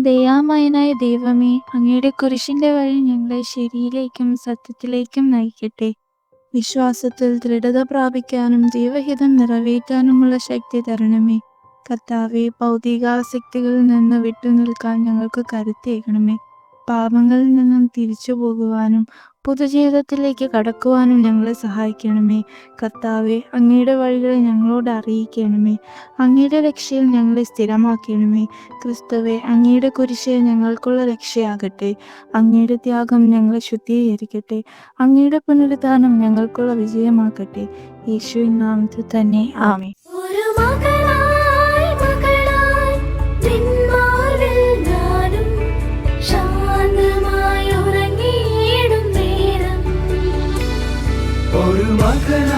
ദയാമയനായ ദൈവമേ, അങ്ങയുടെ കുരിശിന്റെ വഴി ഞങ്ങളെ ശരിയിലേക്കും സത്യത്തിലേക്കും നയിക്കട്ടെ. വിശ്വാസത്തിൽ ദൃഢത പ്രാപിക്കാനും ദൈവഹിതം നിറവേറ്റാനുമുള്ള ശക്തി തരണമേ. കർത്താവെ, ഭൗതികാസക്തികളിൽ നിന്ന് വിട്ടുനിൽക്കാൻ ഞങ്ങൾക്ക് കരുത്തേകണമേ. പാപങ്ങളിൽ നിന്നും തിരിച്ചു പോകുവാനും പുതുജീവിതത്തിലേക്ക് കടക്കുവാനും ഞങ്ങളെ സഹായിക്കണമേ. കർത്താവെ, അങ്ങയുടെ വഴികൾ ഞങ്ങളോട് അറിയിക്കണമേ. അങ്ങയുടെ രക്ഷയിൽ ഞങ്ങളെ സ്ഥിരമാക്കണമേ. ക്രിസ്തുവേ, അങ്ങയുടെ കുരിശ് ഞങ്ങൾക്കുള്ള രക്ഷയാകട്ടെ. അങ്ങയുടെ ത്യാഗം ഞങ്ങളെ ശുദ്ധീകരിക്കട്ടെ. അങ്ങയുടെ പുനരുദ്ധാനം ഞങ്ങൾക്കുള്ള വിജയമാക്കട്ടെ. യേശുവിൻ നാമത്തിൽ തന്നെ ആമേൻ. ഒരു മകൻ